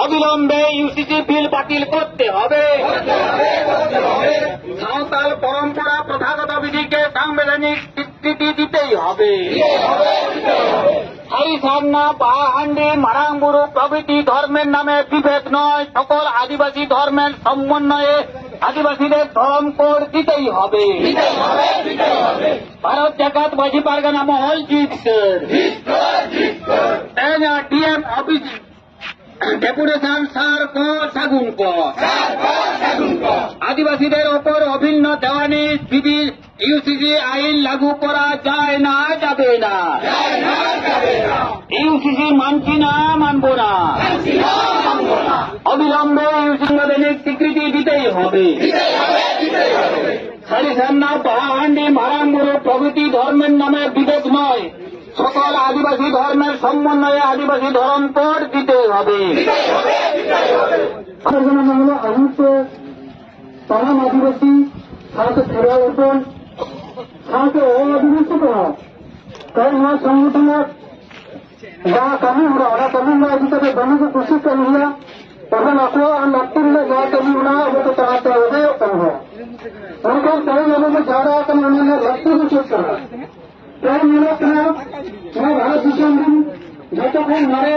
অবিলম্বে ইউসিসি বিল বাতিল করতে হবে। সাঁওতাল পরম্পরা প্রথাগত বিধিকে সাংবিধানিক স্বীকৃতি দিতেই হবে। হরিসান্না, পাহান্ডি, মারাংবুরু প্রভৃতি ধর্মের নামে বিভেদ নয়, সকল আদিবাসী ধর্মের সমন্বয়ে আদিবাসীদের ধর্ম কোড দিতেই হবে। ভারত জাকাত বাজি পারগানা মহল জিতकर डीएम ऑफिस डेपुटेशन सार को सागुन को আদিবাসীদের ওপর অভিন্ন দেওয়ানি বিধি ইউসিসি আইন লাগু করা যায় না, যাবে না। ইউসিসি মানছি না, মানব না। অবিলম্বে ইউসিসি সাংবিধানিক স্বীকৃতি দিতেই হবে। হরিসান্না, পাহান্ডি, মারাংবুরু প্রভৃতি ধর্মের নামে বিভেদ নয়, সকল আদিবাসী ধর্মের সমন্বয়ে আদিবাসী ধর্ম কোড দিতে হবে। अहिंस तमाम आदिवासी साथ फेरा ओपन साथ आदिवासी को कई हुआ संगठन जहाँ कमी हो रहा कमी में अभी तक बनने की कोशिश कर रही है और आपको नागपुर में जहाँ कमी हो रहा है वो तो चलाते हुए कम है उनको कई लोगों में जा रहा है तो उन्होंने लक्ष्य को चेक करा कई मिनट में भारत विषय दिन जो तक हमारे